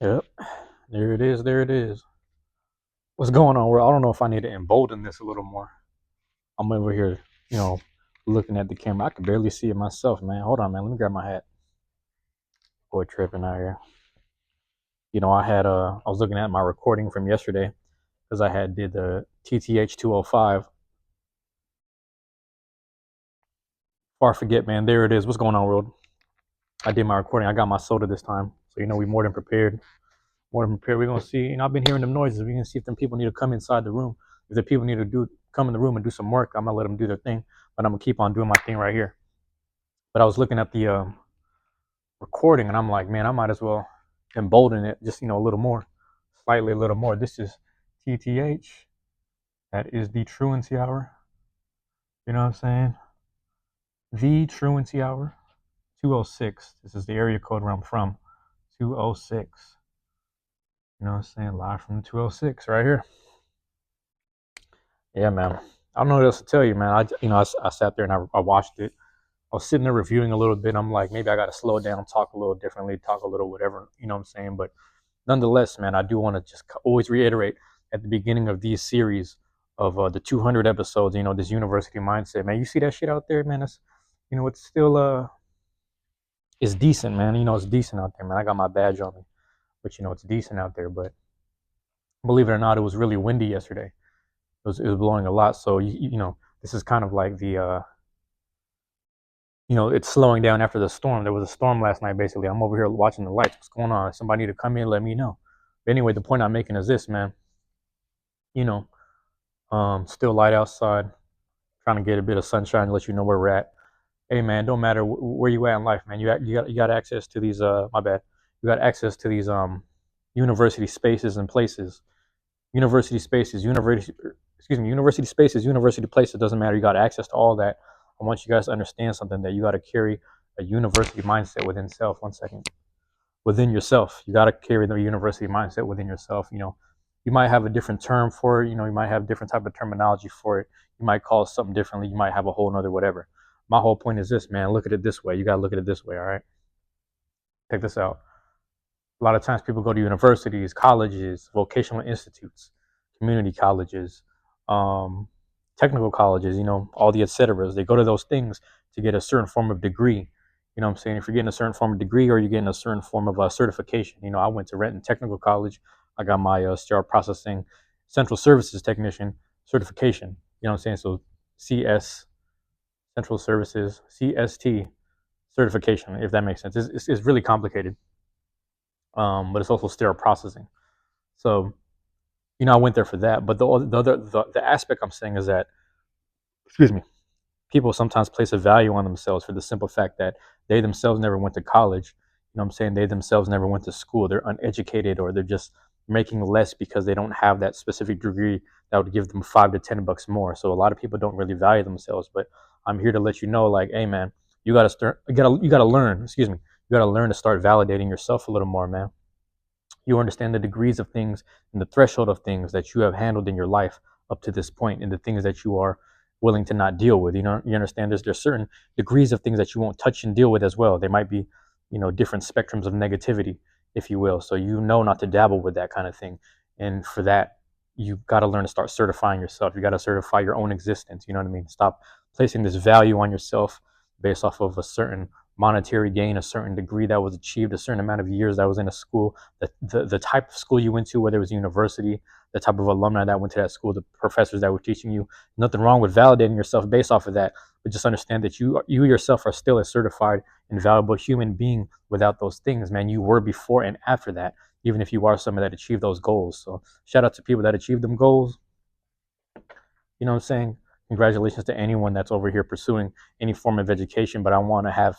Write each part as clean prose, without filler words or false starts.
Yep. There it is. There it is. What's going on? Well, I don't know if I need to embolden this a little more. I'm over here, you know, looking at the camera. I can barely see it myself, man. Hold on, man. Let me grab my hat. Boy, tripping out here. I was looking at my recording from yesterday because I had did the TTH 205. Far forget, man. There it is. What's going on, world? I did my recording. I got my soda this time, so we more than prepared. More than prepared. We're gonna see. I've been hearing them noises. We're gonna see if them people need to come inside the room. If the people need to come in the room and do some work, I'm gonna let them do their thing. But I'm gonna keep on doing my thing right here. But I was looking at the recording, and I'm like, man, I might as well embolden it just a little more, slightly a little more. This is TTH. That is the Truancy hour. You know what I'm saying? The Truancy hour. 206. This is the area code where I'm from. 206. You know what I'm saying? Live from 206 right here. Yeah, man. I don't know what else to tell you, man. I sat there and I watched it. I was sitting there reviewing a little bit. I'm like, maybe I got to slow down, talk a little differently, talk a little whatever, you know what I'm saying? But nonetheless, man, I do want to just always reiterate at the beginning of these series of the 200 episodes, this university mindset, man. You see that shit out there, man? It's still, it's decent, man. It's decent out there, man. I got my badge on me, but it's decent out there. But believe it or not, it was really windy yesterday. It was blowing a lot. So, this is kind of like it's slowing down after the storm. There was a storm last night, basically. I'm over here watching the lights. What's going on? If somebody need to come in, let me know. But anyway, the point I'm making is this, man. You know, still light outside, trying to get a bit of sunshine to let you know where we're at. Hey, man, don't matter where you at in life, man. You got access to these. My bad. You got access to these university spaces and places. University spaces, university spaces, university places. Doesn't matter. You got access to all that. I want you guys to understand something that you got to carry a university mindset within self. One second. Within yourself, you got to carry the university mindset within yourself. You might have a different term for it. You might have different type of terminology for it. You might call it something differently. You might have a whole nother whatever. My whole point is this, man. Look at it this way. You got to look at it this way. All right. Check this out. A lot of times people go to universities, colleges, vocational institutes, community colleges, um, technical colleges, all the et ceteras. They go to those things to get a certain form of degree. You know what I'm saying? If you're getting a certain form of degree or you're getting a certain form of certification. I went to Renton Technical College. I got my sterile processing central services technician certification. You know what I'm saying? So CS, central services, CST certification, if that makes sense. It's really complicated, but it's also sterile processing. So, I went there for that. But the aspect I'm saying is that, excuse me, people sometimes place a value on themselves for the simple fact that they themselves never went to college. You know what I'm saying? They themselves never went to school. They're uneducated, or they're just making less because they don't have that specific degree that would give them $5 to $10 more. So a lot of people don't really value themselves. But I'm here to let you know, like, hey, man, you gotta start. You gotta learn. Excuse me. You gotta learn to start validating yourself a little more, man. You understand the degrees of things and the threshold of things that you have handled in your life up to this point, and the things that you are willing to not deal with. You understand there's certain degrees of things that you won't touch and deal with as well. There might be, different spectrums of negativity, if you will. So not to dabble with that kind of thing. And for that, you've got to learn to start certifying yourself. You got to certify your own existence. You know what I mean? Stop placing this value on yourself based off of a certain monetary gain, a certain degree that was achieved, a certain amount of years that was in a school, the type of school you went to, whether it was university, the type of alumni that went to that school, the professors that were teaching you. Nothing wrong with validating yourself based off of that, but just understand that you yourself are still a certified and valuable human being without those things, man. You were before and after that, even if you are someone that achieved those goals. So shout out to people that achieved them goals. You know what I'm saying? Congratulations to anyone that's over here pursuing any form of education. But I want to have,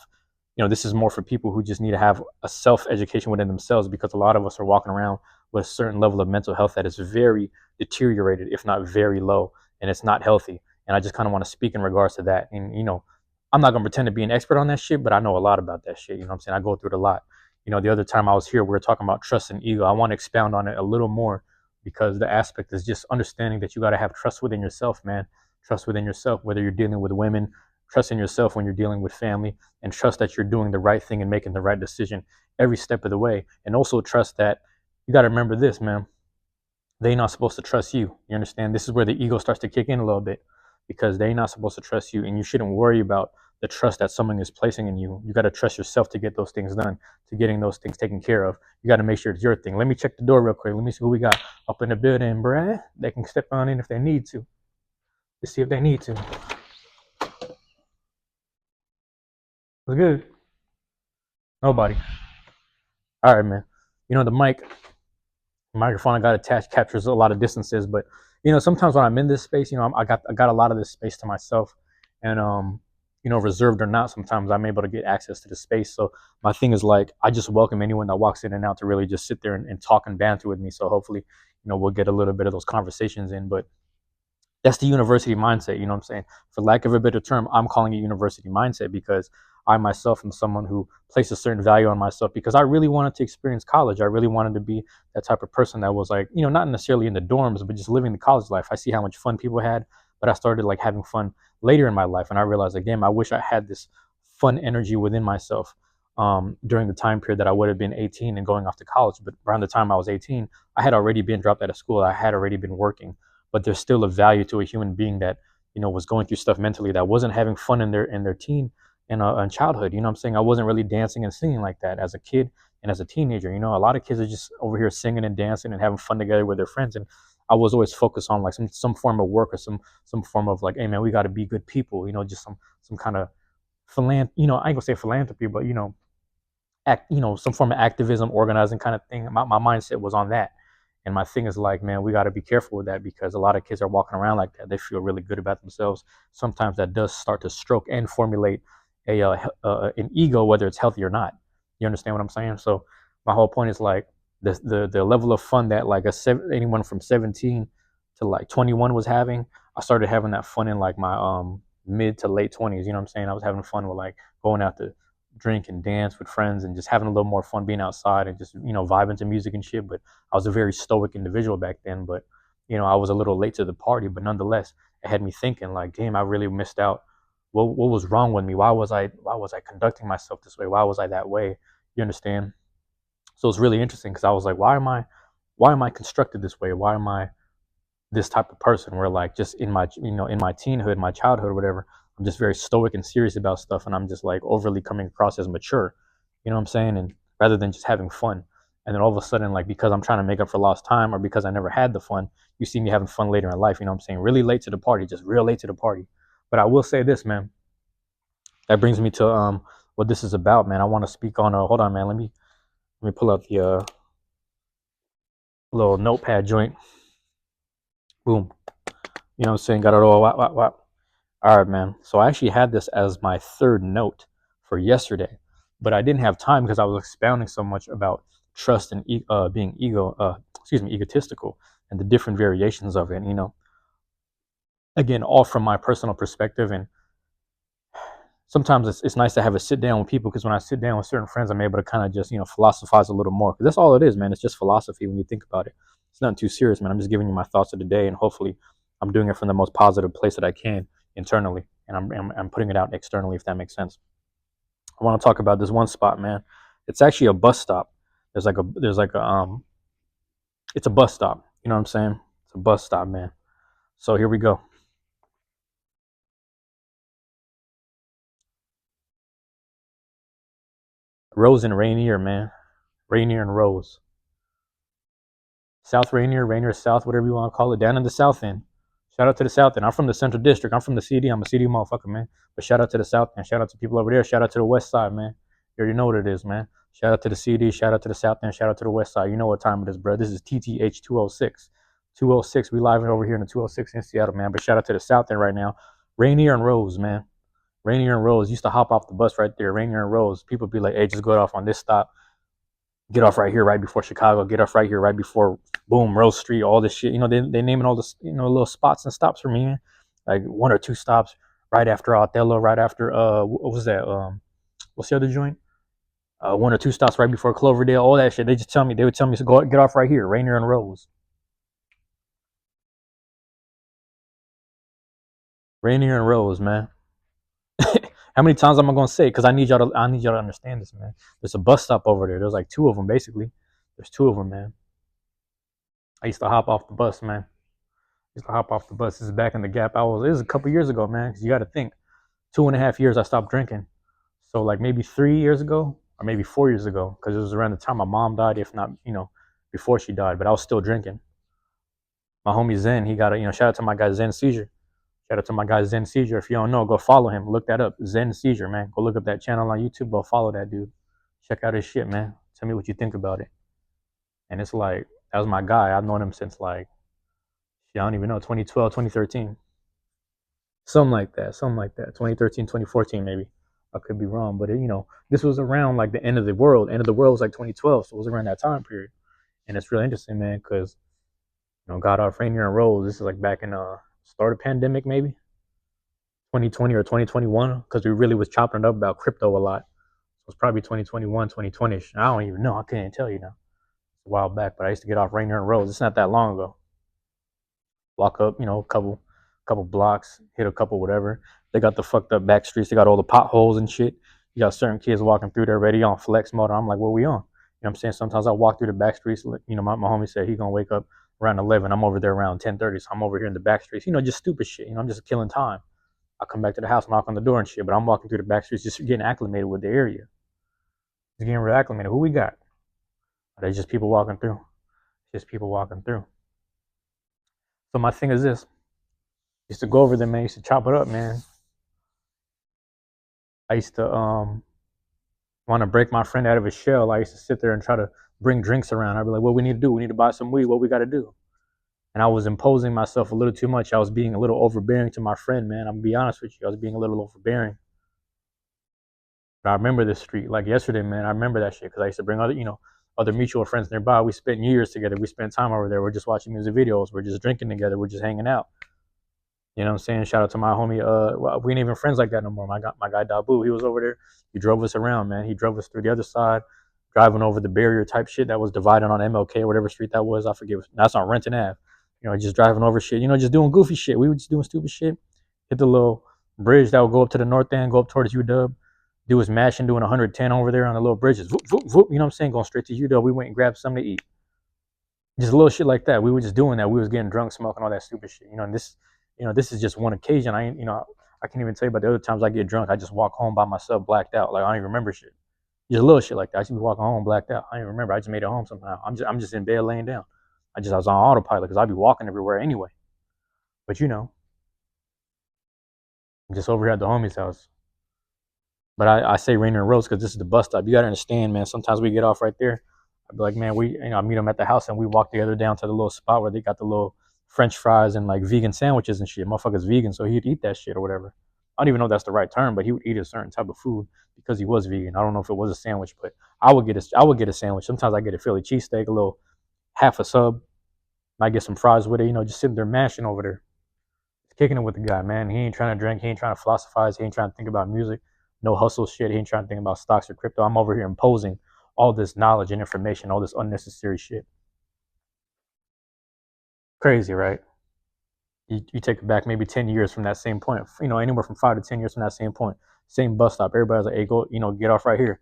this is more for people who just need to have a self education within themselves, because a lot of us are walking around with a certain level of mental health that is very deteriorated, if not very low, and it's not healthy. And I just kind of want to speak in regards to that. And, I'm not going to pretend to be an expert on that shit, but I know a lot about that shit. You know what I'm saying? I go through it a lot. The other time I was here, we were talking about trust and ego. I want to expound on it a little more, because the aspect is just understanding that you got to have trust within yourself, man. Trust within yourself, whether you're dealing with women, trust in yourself when you're dealing with family, and trust that you're doing the right thing and making the right decision every step of the way. And also trust that you got to remember this, man. They not supposed to trust you. You understand? This is where the ego starts to kick in a little bit, because they not supposed to trust you, and you shouldn't worry about the trust that someone is placing in you. You got to trust yourself to get those things done, to getting those things taken care of. You got to make sure it's your thing. Let me check the door real quick. Let me see who we got up in the building, bruh. They can step on in if they need to. Let's see if they need to. What's good? Nobody. All right, man. You know, the microphone I got attached captures a lot of distances, but sometimes when I'm in this space, I got a lot of this space to myself, and reserved or not, sometimes I'm able to get access to the space. So my thing is, like, I just welcome anyone that walks in and out to really just sit there and talk and banter with me. So hopefully, we'll get a little bit of those conversations in. But that's the university mindset. You know what I'm saying? For lack of a better term, I'm calling it university mindset, because I myself am someone who placed a certain value on myself, because I really wanted to experience college. I really wanted to be that type of person that was, like, not necessarily in the dorms, but just living the college life. I see how much fun people had, but I started, like, having fun later in my life, and I realized, like, damn, I wish I had this fun energy within myself during the time period that I would have been 18 and going off to college. But around the time I was 18, I had already been dropped out of school. I had already been working, but there's still a value to a human being that was going through stuff mentally, that wasn't having fun in their teen and childhood. You know what I'm saying? I wasn't really dancing and singing like that as a kid and as a teenager. A lot of kids are just over here singing and dancing and having fun together with their friends, and I was always focused on, like, some form of work, or some form of, like, hey man, we got to be good people. Just some kind of I ain't gonna say philanthropy, but some form of activism, organizing kind of thing. My mindset was on that. And my thing is, like, man, we got to be careful with that, because a lot of kids are walking around like that. They feel really good about themselves. Sometimes that does start to stroke and formulate an ego, whether it's healthy or not. You understand what I'm saying? So my whole point is, like, the level of fun that, like, anyone from 17 to, like, 21 was having. I started having that fun in, like, my mid to late 20s. You know what I'm saying? I was having fun with, like, going out to drink and dance with friends, and just having a little more fun being outside, and just vibing to music and shit. But I was a very stoic individual back then. But I was a little late to the party, but nonetheless, it had me thinking, like, damn, I really missed out. What was wrong with me? Why was I conducting myself this way? Why was I that way? You understand? So it's really interesting, because I was like, why am I constructed this way? Why am I this type of person, where, like, just in my teenhood, my childhood, or whatever, I'm just very stoic and serious about stuff, and I'm just, like, overly coming across as mature. You know what I'm saying? And rather than just having fun. And then all of a sudden, like, because I'm trying to make up for lost time, or because I never had the fun, you see me having fun later in life. You know what I'm saying? Really late to the party, just real late to the party. But I will say this, man. That brings me to what this is about, man. I want to speak on. Hold on, man. Let me pull out the little notepad joint. Boom. You know what I'm saying? Got it all. All right, man. So I actually had this as my third note for yesterday, but I didn't have time, because I was expounding so much about trust and being egotistical, and the different variations of it. Again, all from my personal perspective. And sometimes it's nice to have a sit down with people, because when I sit down with certain friends, I'm able to kind of just philosophize a little more, because that's all it is, man. It's just philosophy when you think about it. It's nothing too serious, man. I'm just giving you my thoughts of the day, and hopefully I'm doing it from the most positive place that I can internally, and I'm putting it out externally, if that makes sense. I want to talk about this one spot, man. It's actually a bus stop. It's a bus stop. You know what I'm saying? It's a bus stop, man. So here we go. Rose and Rainier, man. Rainier and Rose. South Rainier, Rainier South, whatever you want to call it, down in the South End. Shout out to the South End. I'm from the Central District. I'm from the CD. I'm a CD motherfucker, man. But shout out to the South End. Shout out to people over there. Shout out to the West Side, man. You already know what it is, man. Shout out to the CD. Shout out to the South End. Shout out to the West Side. You know what time it is, bro. This is TTH 206. 206. We live over here in the 206 in Seattle, man. But shout out to the South End right now. Rainier and Rose, man. Rainier and Rose. Used to hop off the bus right there. Rainier and Rose. People be like, hey, just go off on this stop. Get off right here, right before Chicago. Get off right here, right before boom, Rose Street. All this shit. They naming all this, little spots and stops for me, man. Like one or two stops right after Othello, right after what was that? What's the other joint? One or two stops right before Cloverdale. All that shit. They would tell me to go get off right here, Rainier and Rose. Rainier and Rose, man. How many times am I gonna say? Because I need y'all to understand this, man. There's a bus stop over there. There's like two of them, basically. There's two of them, man. I used to hop off the bus, man. I used to hop off the bus. This is back in the Gap. It was a couple years ago, man. Cause you got to think, 2.5 years I stopped drinking. So like maybe 3 years ago, or maybe 4 years ago, because it was around the time my mom died, if not, before she died. But I was still drinking. My homie Zen, he got a, shout out to my guy Zen Seizure. Shout out to my guy Zen Seizure. If you don't know, go follow him. Look that up. Zen Seizure, man. Go look up that channel on YouTube. Go follow that dude. Check out his shit, man. Tell me what you think about it. And it's like, that was my guy. I've known him since like, I don't even know, 2012, 2013. Something like that. Something like that. 2013, 2014, maybe. I could be wrong. But, this was around like the end of the world. End of the world was like 2012. So it was around that time period. And it's really interesting, man, because, God off Rainier and Rose. This is like back in start of pandemic, maybe 2020 or 2021, because we really was chopping it up about crypto a lot. So it's probably 2021, 2020. I don't even know. I can't tell you now. It's a while back, but I used to get off Rainier and Rose. It's not that long ago. Walk up, a couple blocks, hit a couple whatever. They got the fucked up back streets. They got all the potholes and shit. You got certain kids walking through there ready on flex mode. I'm like, what we on? You know what I'm saying? Sometimes I walk through the back streets. My homie said he gonna wake up around 11. I'm over there around 10:30. So I'm over here in the back streets. Just stupid shit. I'm just killing time. I come back to the house, knock on the door and shit. But I'm walking through the back streets, just getting acclimated with the area. Just getting real acclimated. Who we got? There's just people walking through. Just people walking through. So my thing is this. I used to go over there, man. I used to chop it up, man. I used to want to break my friend out of his shell. I used to sit there and try to bring drinks around. I'd be like, what we need to do? We need to buy some weed. What we got to do? And I was imposing myself a little too much. I was being a little overbearing to my friend, man. I'm going to be honest with you. I was being a little overbearing. But I remember this street like yesterday, man. I remember that shit because I used to bring other mutual friends nearby. We spent years together. We spent time over there. We're just watching music videos. We're just drinking together. We're just hanging out. You know what I'm saying? Shout out to my homie. Well, we ain't even friends like that no more. My guy Dabu, he was over there. He drove us around, man. He drove us through the other side, driving over the barrier type shit that was divided on MLK or whatever street that was. I forget. That's on Renton Ave. Just driving over shit. Just doing goofy shit. We were just doing stupid shit. Hit the little bridge that would go up to the north end, go up towards UW. Do his mashing, doing 110 over there on the little bridges. Voop, voop, voop. You know what I'm saying? Going straight to UW. We went and grabbed something to eat. Just little shit like that. We were just doing that. We was getting drunk, smoking all that stupid shit. And this is just one occasion. I can't even tell you about the other times I get drunk. I just walk home by myself, blacked out. Like I don't even remember shit. Just little shit like that. I just be walking home blacked out. I don't even remember. I just made it home somehow. I'm just in bed laying down. I was on autopilot because I be walking everywhere anyway. But I'm just over here at the homie's house. But I say Rainier and Rose because this is the bus stop. You gotta understand, man. Sometimes we get off right there. I'd be like, man, I meet them at the house and we walk together down to the little spot where they got the little French fries and like vegan sandwiches and shit. Motherfucker's vegan, so he'd eat that shit or whatever. I don't even know if that's the right term, but he would eat a certain type of food because he was vegan. I don't know if it was a sandwich, but I would get a sandwich. Sometimes I get a Philly cheesesteak, a little half a sub. Might get some fries with it, just sitting there mashing over there. Kicking it with the guy, man. He ain't trying to drink. He ain't trying to philosophize. He ain't trying to think about music. No hustle shit. He ain't trying to think about stocks or crypto. I'm over here imposing all this knowledge and information, all this unnecessary shit. Crazy, right? You take it back maybe 10 years from that same point, anywhere from 5 to 10 years from that same point, same bus stop. Everybody's like, hey, go, get off right here.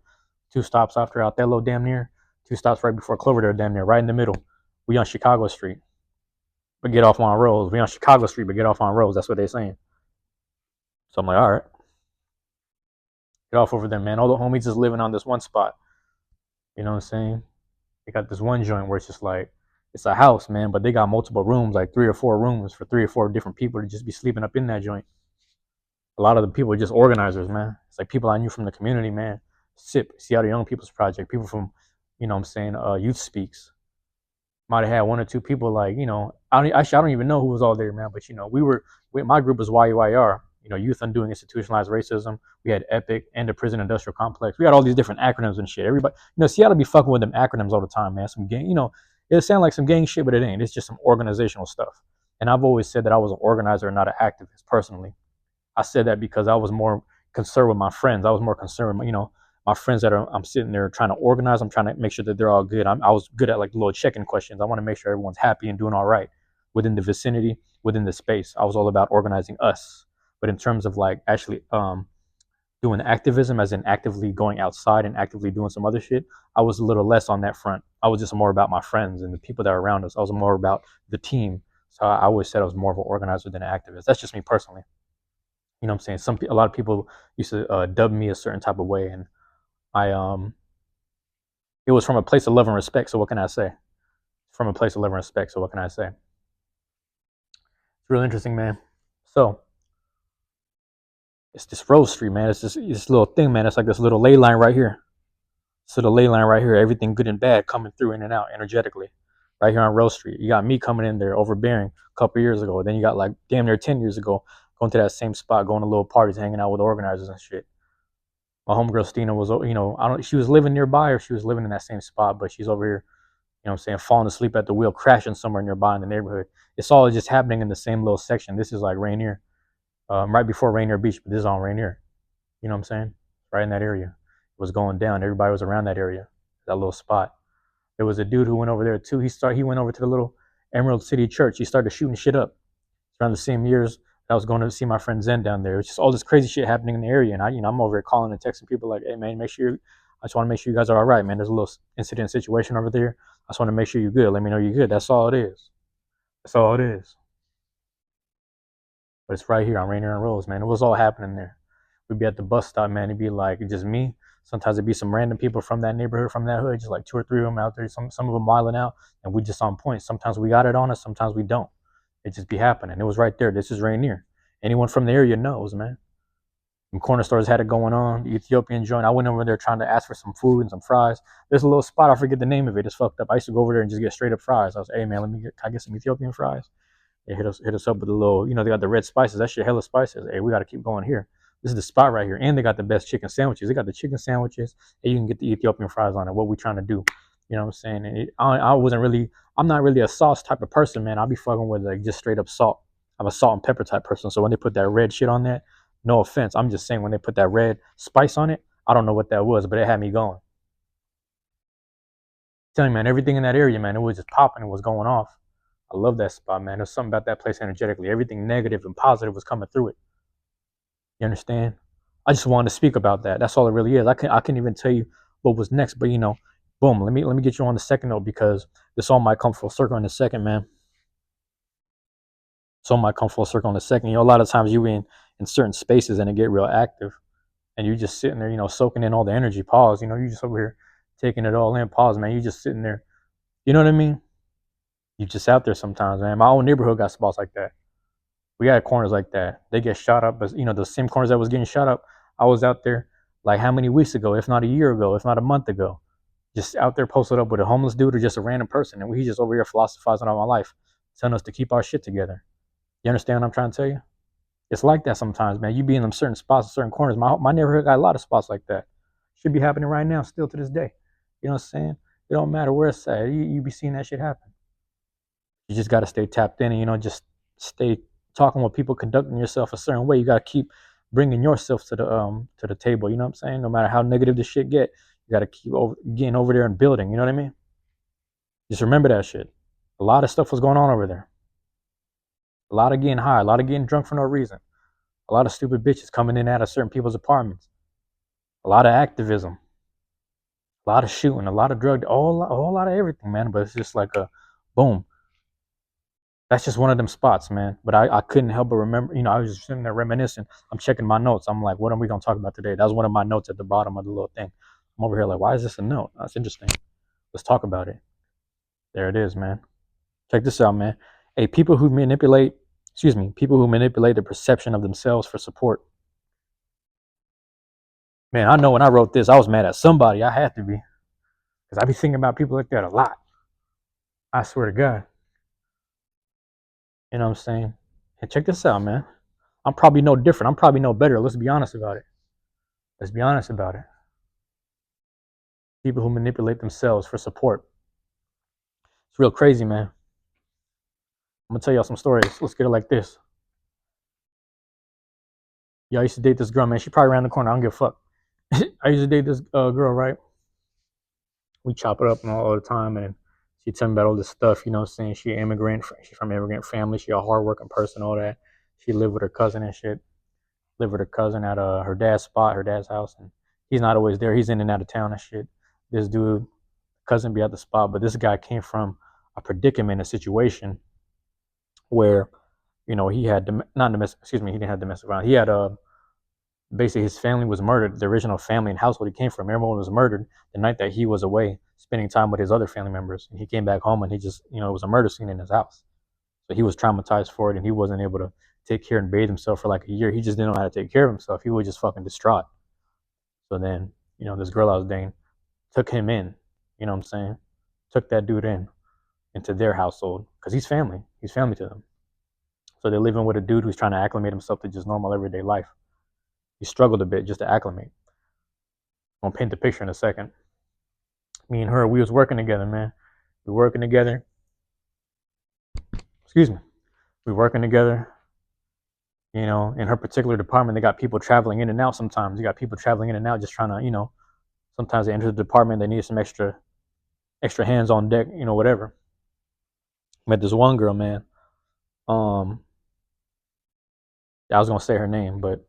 2 stops after Othello, damn near. 2 stops right before Cloverdale, damn near, right in the middle. We on Chicago Street, but get off on Rose. We on Chicago Street, but get off on Rose. That's what they're saying. So I'm like, all right, get off over there, man. All the homies is living on this one spot. You know what I'm saying? They got this one joint where it's just like, it's a house, man, but they got multiple rooms, like 3 or 4 rooms for 3 or 4 different people to just be sleeping up in that joint. A lot of the people are just organizers, man. It's like people I knew from the community, man. SIP, Seattle Young People's Project, people from, what I'm saying, Youth Speaks. Might have had 1 or 2 people like, I don't even know who was all there, man. But, my group was YUIR, Youth Undoing Institutionalized Racism. We had EPIC and the Prison Industrial Complex. We got all these different acronyms and shit. Everybody, Seattle be fucking with them acronyms all the time, man. Some gang, it sound like some gang shit, but it ain't. It's just some organizational stuff. And I've always said that I was an organizer and not an activist personally. I said that because I was more concerned with my friends. I was more concerned with, my friends that I'm sitting there trying to organize. I'm trying to make sure that they're all good. I was good at like little check-in questions. I want to make sure everyone's happy and doing all right within the vicinity, within the space. I was all about organizing us. But in terms of like actually doing activism, as in actively going outside and actively doing some other shit, I was a little less on that front. I was just more about my friends and the people that were around us. I was more about the team. So I always said I was more of an organizer than an activist. That's just me personally. You know what I'm saying? A lot of people used to dub me a certain type of way, and I it was from a place of love and respect. So what can I say? From a place of love and respect. So what can I say? It's real interesting, man. So it's this Rose Street, man. It's this little thing, man. It's like this little ley line right here. So the ley line right here, everything good and bad coming through in and out energetically. Right here on Rose Street. You got me coming in there overbearing a couple years ago. Then you got like damn near 10 years ago going to that same spot, going to little parties, hanging out with organizers and shit. My homegirl Stina was, I don't, she was living nearby or she was living in that same spot, but she's over here, you know what I'm saying, falling asleep at the wheel, crashing somewhere nearby in the neighborhood. It's all just happening in the same little section. This is like Rainier, right before Rainier Beach, but this is on Rainier. You know what I'm saying? Right in that area. It was going down. Everybody was around that area, that little spot. There was a dude who went over there too. He went over to the little Emerald City Church. He started shooting shit up. Around the same years I was going to see my friend Zen down there. It's just all this crazy shit happening in the area, and I'm over here calling and texting people like, "Hey man, I just want to make sure you guys are all right, man. There's a little incident situation over there. I just want to make sure you're good. Let me know you're good. That's all it is. That's all it is." But it's right here on Rainier and Rose, man. It was all happening there. We'd be at the bus stop, man. It'd be like just me. Sometimes it'd be some random people from that neighborhood, from that hood, just like two or three of them out there. Some of them wilding out, and we just on point. Sometimes we got it on us, sometimes we don't. It just be happening. It was right there. This is Rainier. Anyone from the area knows, man. Some corner stores had it going on. The Ethiopian joint. I went over there trying to ask for some food and some fries. There's a little spot. I forget the name of it. It's fucked up. I used to go over there and just get straight up fries. I was, hey man, can I get some Ethiopian fries? They hit us up with a little, they got the red spices. That shit hella spices. Hey, we got to keep going here. This is the spot right here. And they got the best chicken sandwiches. They got the chicken sandwiches, and you can get the Ethiopian fries on it. What we trying to do? You know what I'm saying? And I'm not really a sauce type of person, man. I'll be fucking with like just straight up salt. I'm a salt and pepper type person. So when they put that red shit on that, no offense. I'm just saying when they put that red spice on it, I don't know what that was, but it had me going. Telling you, man, everything in that area, man, it was just popping. It was going off. I love that spot, man. There's something about that place energetically. Everything negative and positive was coming through it. You understand? I just wanted to speak about that. That's all it really is. I can't even tell you what was next, but boom. Let me get you on the second note because this all might come full circle in a second, man. So might come full circle in a second. A lot of times you in certain spaces and it get real active, and you just sitting there, soaking in all the energy. Pause. You just over here taking it all in. Pause, man. You just sitting there. You know what I mean? You just out there sometimes, man. My own neighborhood got spots like that. We got corners like that. They get shot up, but the same corners that was getting shot up. I was out there like how many weeks ago, if not a year ago, if not a month ago, just out there posted up with a homeless dude or just a random person, and we just over here philosophizing on my life, telling us to keep our shit together. You understand what I'm trying to tell you? It's like that sometimes, man. You be in them certain spots, certain corners. My neighborhood got a lot of spots like that. Should be happening right now, still to this day. You know what I'm saying? It don't matter where it's at. You be seeing that shit happen. You just got to stay tapped in and, just stay talking with people, conducting yourself a certain way. You got to keep bringing yourself to the table. You know what I'm saying? No matter how negative the shit get, you got to keep getting over there and building. You know what I mean? Just remember that shit. A lot of stuff was going on over there. A lot of getting high, a lot of getting drunk for no reason. A lot of stupid bitches coming in and out of certain people's apartments. A lot of activism. A lot of shooting. A lot of drug. A whole lot of everything, man. But it's just like a boom. That's just one of them spots, man. But I couldn't help but remember, I was just sitting there reminiscing. I'm checking my notes. I'm like, what are we going to talk about today? That was one of my notes at the bottom of the little thing. I'm over here like, why is this a note? That's interesting. Let's talk about it. There it is, man. Check this out, man. Hey, people who manipulate the perception of themselves for support. Man, I know when I wrote this, I was mad at somebody. I had to be. Because I be thinking about people like that a lot. I swear to God. You know what I'm saying? Hey, check this out, man. I'm probably no different. I'm probably no better. Let's be honest about it. Let's be honest about it. People who manipulate themselves for support. It's real crazy, man. I'm gonna tell y'all some stories. Let's get it like this. Yeah, I used to date this girl, man. She probably around the corner. I don't give a fuck. I used to date this girl, right? We chop it up and all the time, and she tell me about all this stuff. You know what I'm saying? She immigrant. She's from immigrant family. She a hardworking person, all that. She lived with her cousin and shit. Lived with her cousin at her dad's spot, her dad's house, and he's not always there. He's in and out of town and shit. This dude, cousin be at the spot, but this guy came from a predicament, a situation where, he had not domestic, excuse me, he didn't have domestic violence. He had basically his family was murdered. The original family and household he came from, everyone was murdered the night that he was away spending time with his other family members. And he came back home and he just, it was a murder scene in his house. So he was traumatized for it and he wasn't able to take care and bathe himself for like a year. He just didn't know how to take care of himself. He was just fucking distraught. So then, this girl I was dating took him in, you know what I'm saying? Took that dude into their household because he's family. He's family to them. So they're living with a dude who's trying to acclimate himself to just normal everyday life. He struggled a bit just to acclimate. I'm gonna paint the picture in a second. Me and her, we was working together, man. We were working together. Excuse me. We were working together. In her particular department, they got people traveling in and out sometimes. You got people traveling in and out just trying to, sometimes they enter the department, they need some extra hands on deck, whatever. Met this one girl, man. I was gonna say her name, but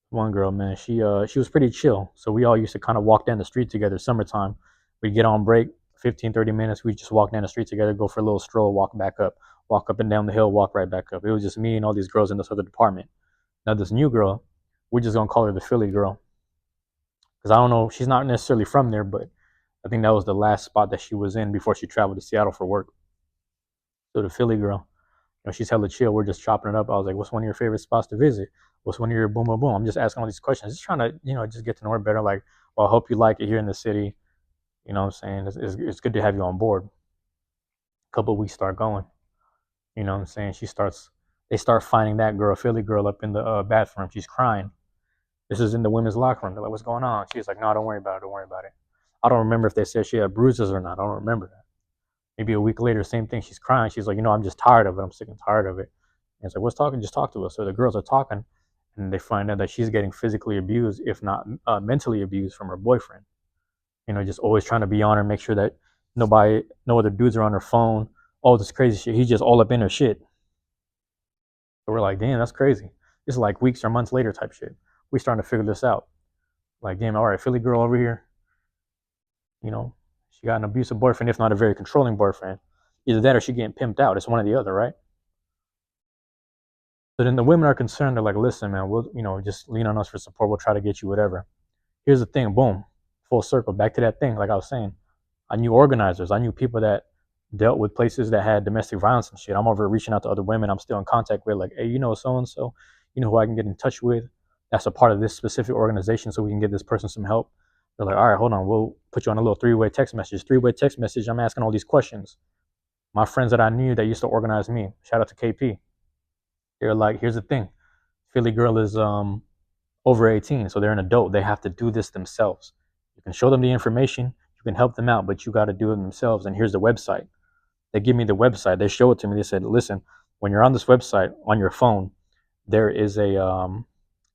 one girl, man, she was pretty chill. So we all used to kind of walk down the street together. Summertime, we'd get on break, 15, 30 minutes. We'd just walk down the street together, go for a little stroll, walk up and down the hill, walk right back up. It was just me and all these girls in this other department. Now this new girl, we're just gonna call her the Philly girl, because I don't know, she's not necessarily from there, but I think that was the last spot that she was in before she traveled to Seattle for work. So the Philly girl, she's hella chill. We're just chopping it up. I was like, what's one of your favorite spots to visit? What's one of your boom, boom, boom? I'm just asking all these questions, just trying to, just get to know her better. Like, well, I hope you like it here in the city. You know what I'm saying? It's good to have you on board. A couple of weeks start going. You know what I'm saying? They start finding that girl, Philly girl, up in the bathroom. She's crying. This is in the women's locker room. They're like, what's going on? She's like, no, don't worry about it. Don't worry about it. I don't remember if they said she had bruises or not. I don't remember that. Maybe a week later, same thing. She's crying. She's like, I'm just tired of it. I'm sick and tired of it. And it's like, what's talking? Just talk to us. So the girls are talking, and they find out that she's getting physically abused, if not mentally abused, from her boyfriend. Just always trying to be on her, make sure that no other dudes are on her phone. All this crazy shit. He's just all up in her shit. So we're like, damn, that's crazy. This is like weeks or months later type shit. We starting to figure this out. Like, damn, all right, Philly girl over here, she got an abusive boyfriend, if not a very controlling boyfriend. Either that or she getting pimped out. It's one or the other, right? So then the women are concerned. They're like, listen, man, we'll, just lean on us for support. We'll try to get you whatever. Here's the thing, boom, full circle, back to that thing. Like I was saying, I knew organizers. I knew people that dealt with places that had domestic violence and shit. I'm over reaching out to other women I'm still in contact with, like, hey, so-and-so, who I can get in touch with. That's a part of this specific organization so we can get this person some help. They're like, all right, hold on. We'll put you on a little three-way text message. Three-way text message. I'm asking all these questions. My friends that I knew that used to organize me, shout out to KP. They're like, here's the thing. Philly girl is over 18, so they're an adult. They have to do this themselves. You can show them the information, you can help them out, but you got to do it themselves. And here's the website. They give me the website. They show it to me. They said, listen, when you're on this website on your phone, there is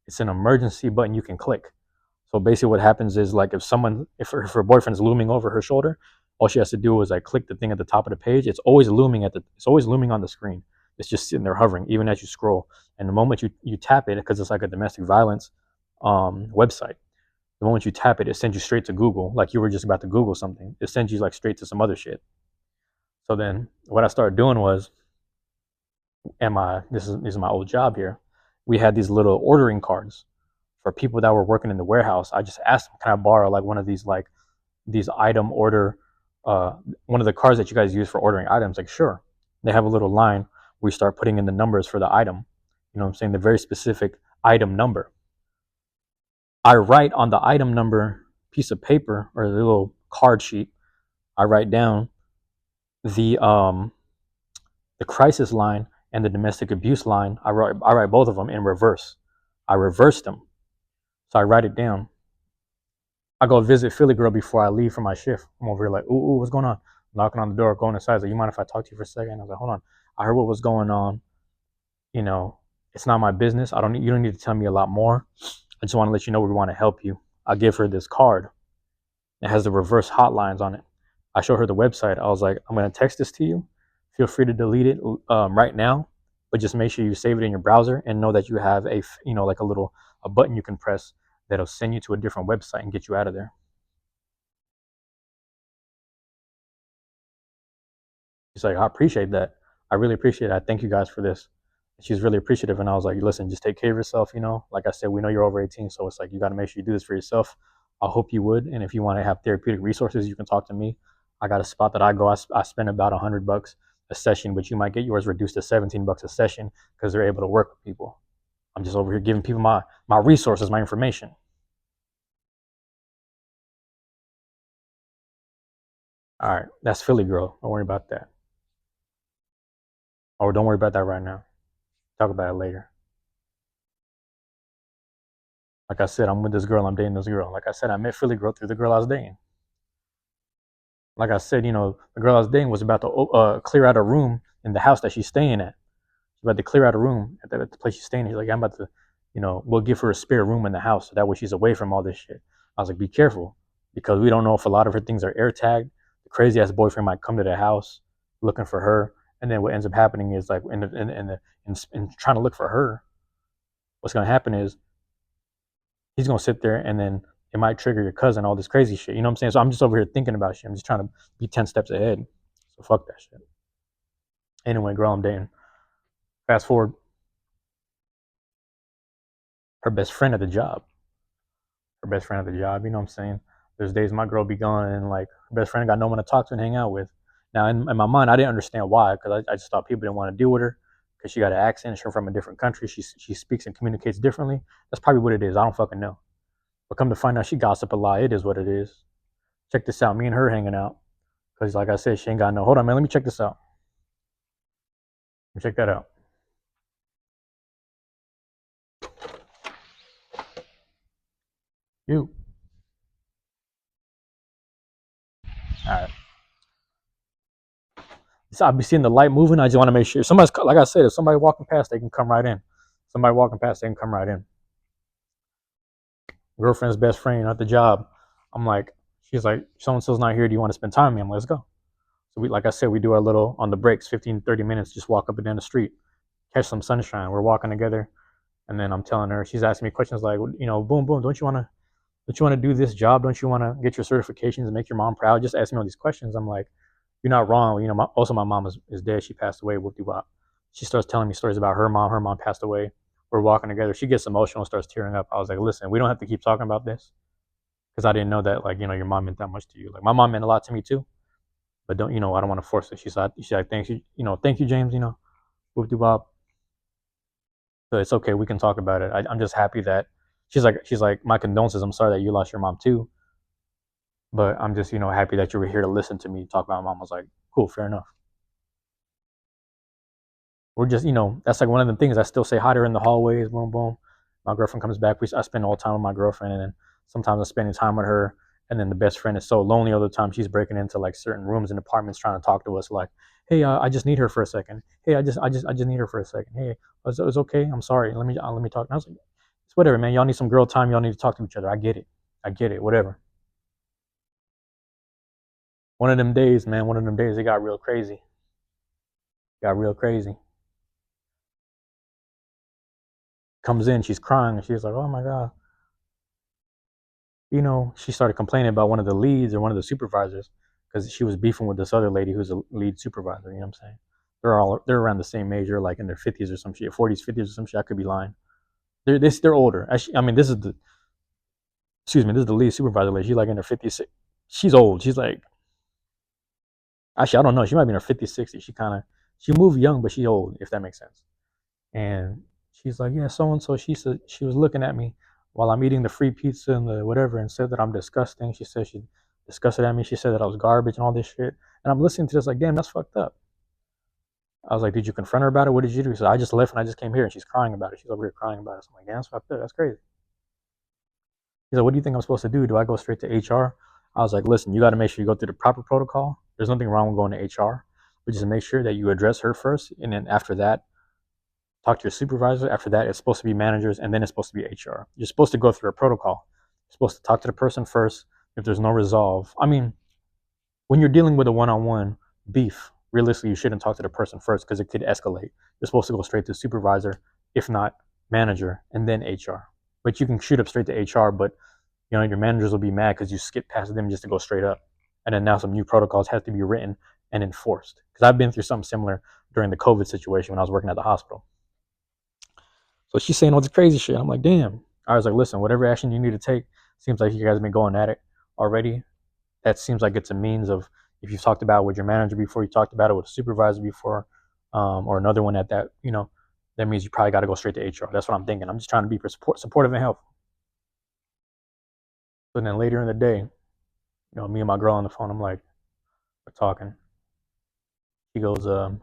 it's an emergency button you can click. So basically what happens is, like, if her boyfriend's looming over her shoulder, all she has to do is like click the thing at the top of the page. It's always looming on the screen. It's just sitting there hovering, even as you scroll. And the moment you tap it, because it's like a domestic violence website, the moment you tap it, it sends you straight to Google, like you were just about to Google something. It sends you like straight to some other shit. So then what I started doing was, this is my old job here. We had these little ordering cards for people that were working in the warehouse. I just asked them, can I borrow like one of these, like these item order, one of the cards that you guys use for ordering items? Like, sure. They have a little line where you start putting in the numbers for the item. You know what I'm saying? The very specific item number. I write on the item number piece of paper, or the little card sheet, I write down the crisis line and the domestic abuse line. I write both of them in reverse. I reverse them. So I write it down. I go visit Philly girl before I leave for my shift. I'm over here like, ooh, what's going on? Knocking on the door, going inside. Like, you mind if I talk to you for a second? I was like, hold on. I heard what was going on. It's not my business. You don't need to tell me a lot more. I just want to let you know we want to help you. I give her this card. It has the reverse hotlines on it. I show her the website. I was like, I'm going to text this to you. Feel free to delete it right now, but just make sure you save it in your browser and know that you have like a button you can press that'll send you to a different website and get you out of there. She's like, I appreciate that. I really appreciate it. I thank you guys for this. She's really appreciative. And I was like, listen, just take care of yourself. Like I said, we know you're over 18. So it's like, you got to make sure you do this for yourself. I hope you would. And if you want to have therapeutic resources, you can talk to me. I got a spot that I go. I spend about $100 a session, but you might get yours reduced to $17 a session because they're able to work with people. I'm just over here giving people my resources, my information. All right, that's Philly girl. Don't worry about that. Or don't worry about that right now. Talk about it later. Like I said, I'm with this girl. I'm dating this girl. Like I said, I met Philly girl through the girl I was dating. Like I said, the girl I was dating was about to clear out a room in the house that she's staying at. She's about to clear out a room at the place she's staying. She's like, I'm about to, we'll give her a spare room in the house so that way she's away from all this shit. I was like, be careful because we don't know if a lot of her things are air tagged. The crazy ass boyfriend might come to the house looking for her, and then what ends up happening is like in trying to look for her, what's gonna happen is he's gonna sit there and then it might trigger your cousin, all this crazy shit. You know what I'm saying? So I'm just over here thinking about shit. I'm just trying to be 10 steps ahead. So fuck that shit. Anyway, girl I'm dating. Fast forward, her best friend at the job. Her best friend at the job, you know what I'm saying? There's days my girl be gone and like her best friend got no one to talk to and hang out with. Now in my mind, I didn't understand why, because I just thought people didn't want to deal with her because she got an accent, she's from a different country, she speaks and communicates differently. That's probably what it is. I don't fucking know. But come to find out, she gossip a lot. It is what it is. Check this out. Me and her hanging out. Because, like I said, she ain't got no. Hold on, man. Let me check this out. Let me check that out. You. All right. So I be seeing the light moving. I just want to make sure. Somebody's, like I said, if somebody walking past, they can come right in. Somebody walking past, they can come right in. Girlfriend's best friend at the job. I'm like, she's like, so and so's not here. Do you want to spend time with me? I'm like, let's go. So we, like I said, we do our little on the breaks, 15, 30 minutes, just walk up and down the street, catch some sunshine. We're walking together. And then I'm telling her, she's asking me questions like, boom, boom, don't you want to do this job? Don't you want to get your certifications and make your mom proud? Just ask me all these questions. I'm like, you're not wrong. Also my mom is dead. She passed away. Whoop de wop. She starts telling me stories about her mom. Her mom passed away. We're walking together. She gets emotional, starts tearing up. I was like, listen, we don't have to keep talking about this because I didn't know that like your mom meant that much to you. Like my mom meant a lot to me too, but I don't want to force it. She's like, thank you, thank you, James. Whoop de wop. So it's okay. We can talk about it. I'm just happy that she's like, my condolences. I'm sorry that you lost your mom too. But I'm just, happy that you were here to listen to me talk about my mom. I was like, cool, fair enough. We're just, that's like one of the things I still say hi to her in the hallways, boom, boom. My girlfriend comes back. I spend all the time with my girlfriend, and then sometimes I'm spending time with her. And then the best friend is so lonely all the time. She's breaking into like certain rooms and apartments trying to talk to us. Like, hey, I just need her for a second. Hey, I just need her for a second. Hey, it's okay. I'm sorry. Let me talk. And I was like, it's whatever, man. Y'all need some girl time. Y'all need to talk to each other. I get it. I get it. Whatever. One of them days, man. One of them days, it got real crazy. Got real crazy. Comes in, she's crying, and she's like, "Oh my god." She started complaining about one of the leads or one of the supervisors because she was beefing with this other lady who's a lead supervisor. You know what I'm saying? They're around the same age, like in their 50s or some shit, 40s, 50s or some shit. I could be lying. They're older. Actually, I mean, this is the lead supervisor lady. She's like in her 50s. She's old. She's like, actually, I don't know. She might be in her 50s, 60s. She moved young, but she's old, if that makes sense. And she's like, yeah, so and so. She said she was looking at me while I'm eating the free pizza and the whatever, and said that I'm disgusting. She said she disgusted at me. She said that I was garbage and all this shit. And I'm listening to this like, damn, that's fucked up. I was like, did you confront her about it? What did you do? So I just left and I just came here, and she's crying about it. She's over here crying about it. So I'm like, damn, that's fucked up. That's crazy. He's like, what do you think I'm supposed to do? Do I go straight to HR? I was like, listen, you got to make sure you go through the proper protocol. There's nothing wrong with going to HR, but just make sure that you address her first, and then after that, talk to your supervisor. After that, it's supposed to be managers, and then it's supposed to be HR. You're supposed to go through a protocol. You're supposed to talk to the person first. If there's no resolve, I mean, when you're dealing with a one-on-one beef, realistically, you shouldn't talk to the person first because it could escalate. You're supposed to go straight to supervisor, if not manager, and then HR. But you can shoot up straight to HR, but your managers will be mad because you skip past them just to go straight up. And then now some new protocols have to be written, and enforced. Because I've been through something similar during the COVID situation when I was working at the hospital. So she's saying all this crazy shit. I'm like, damn. I was like, listen, whatever action you need to take, seems like you guys have been going at it already. That seems like it's a means of, if you've talked about it with your manager before, you talked about it with a supervisor before, or another one at that, that means you probably got to go straight to HR. That's what I'm thinking. I'm just trying to be supportive and helpful. So then later in the day, me and my girl on the phone, I'm like, we're talking. She goes, I'm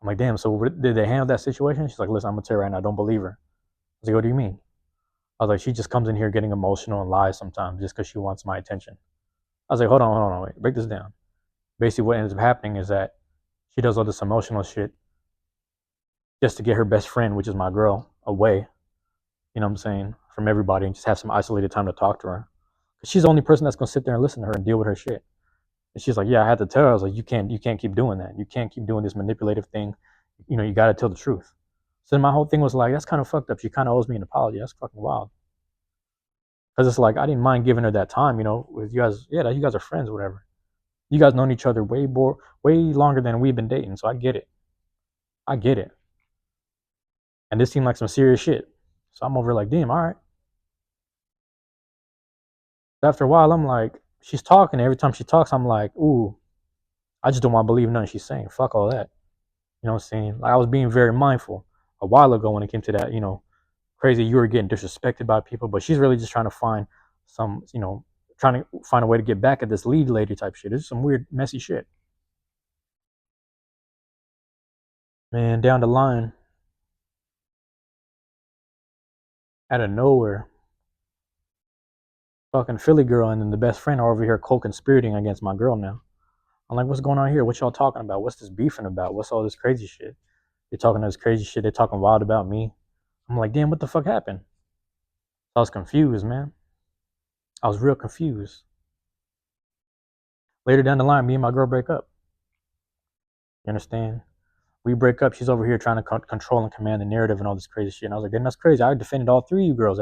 like, damn, so did they handle that situation? She's like, listen, I'm going to tell you right now, don't believe her. I was like, what do you mean? I was like, she just comes in here getting emotional and lies sometimes just because she wants my attention. I was like, hold on, wait, break this down. Basically, what ends up happening is that she does all this emotional shit just to get her best friend, which is my girl, away, you know what I'm saying, from everybody, and just have some isolated time to talk to her. She's the only person that's going to sit there and listen to her and deal with her shit. And she's like, yeah, I had to tell her. I was like, you can't keep doing that. You can't keep doing this manipulative thing. You got to tell the truth. So then my whole thing was like, that's kind of fucked up. She kind of owes me an apology. That's fucking wild. Because it's like, I didn't mind giving her that time, with you guys. Yeah, you guys are friends or whatever. You guys known each other way longer than we've been dating. So I get it. I get it. And this seemed like some serious shit. So I'm over like, damn, all right. After a while, I'm like, she's talking. Every time she talks, I'm like, ooh, I just don't want to believe nothing she's saying. Fuck all that. You know what I'm saying? Like, I was being very mindful a while ago when it came to that, crazy, you were getting disrespected by people, but she's really just trying to find some, trying to find a way to get back at this lead lady type shit. It's some weird, messy shit. Man, down the line, out of nowhere, fucking Philly girl and then the best friend are over here co-conspirating against my girl now. I'm like, what's going on here? What y'all talking about? What's this beefing about? What's all this crazy shit? They're talking this crazy shit. They're talking wild about me. I'm like, damn, what the fuck happened? I was confused, man. I was real confused. Later down the line, me and my girl break up. You understand? We break up. She's over here trying to control and command the narrative and all this crazy shit. And I was like, damn, that's crazy. I defended all three of you girls.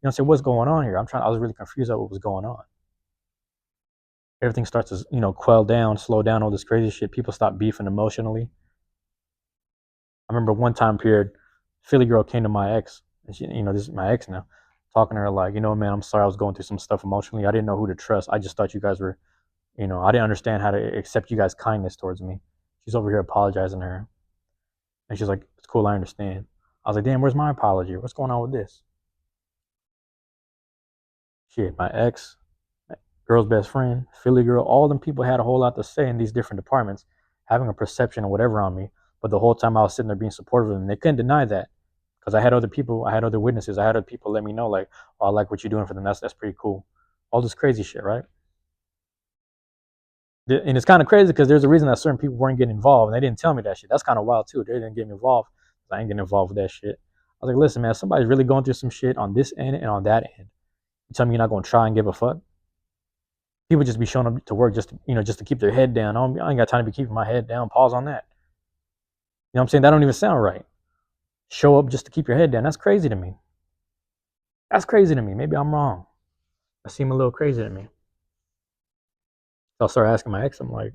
Say, what's going on here? I was really confused about what was going on. Everything starts to, quell down, slow down, all this crazy shit. People stop beefing emotionally. I remember one time period, Philly girl came to my ex, and she, this is my ex now, talking to her like, man, I'm sorry, I was going through some stuff emotionally. I didn't know who to trust. I just thought you guys were, I didn't understand how to accept you guys' kindness towards me. She's over here apologizing to her. And she's like, it's cool, I understand. I was like, damn, where's my apology? What's going on with this? Shit, my ex, girl's best friend, Philly girl, all them people had a whole lot to say in these different departments, having a perception or whatever on me. But the whole time I was sitting there being supportive of them, they couldn't deny that. Because I had other people, I had other witnesses, I had other people let me know, like, oh, I like what you're doing for them. That's pretty cool. All this crazy shit, right? And it's kind of crazy because there's a reason that certain people weren't getting involved, and they didn't tell me that shit. That's kind of wild too. They didn't get me involved. I ain't getting involved with that shit. I was like, listen, man, somebody's really going through some shit on this end and on that end. You tell me you're not gonna try and give a fuck? People just be showing up to work just to keep their head down. I ain't got time to be keeping my head down. Pause on that. You know what I'm saying? That don't even sound right. Show up just to keep your head down. That's crazy to me. That's crazy to me. Maybe I'm wrong. That seem a little crazy to me. So I started asking my ex, I'm like,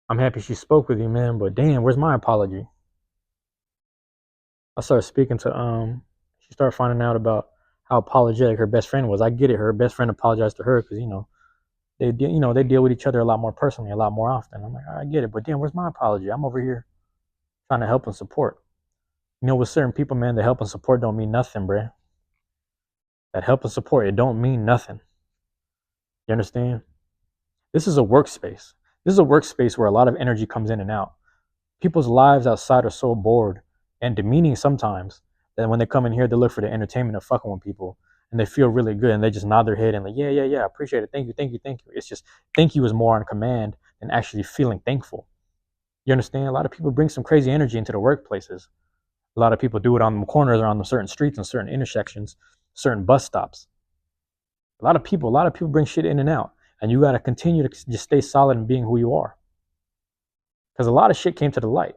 I'm happy she spoke with you, man, but damn, where's my apology? I started speaking to she started finding out about how apologetic her best friend was. I get it. Her best friend apologized to her because they deal with each other a lot more personally, a lot more often. I'm like, I get it, but damn, where's my apology? I'm over here trying to help and support. With certain people, man, the help and support don't mean nothing, bruh. That help and support, it don't mean nothing. You understand? This is a workspace. This is a workspace where a lot of energy comes in and out. People's lives outside are so bored and demeaning sometimes that when they come in here, they look for the entertainment of fucking with people, and they feel really good, and they just nod their head and like, yeah, appreciate it. Thank you. It's just, thank you is more on command than actually feeling thankful. You understand? A lot of people bring some crazy energy into the workplaces. A lot of people do it on the corners or on the certain streets and certain intersections, certain bus stops. A lot of people bring shit in and out, and you got to continue to just stay solid in being who you are. Because a lot of shit came to the light.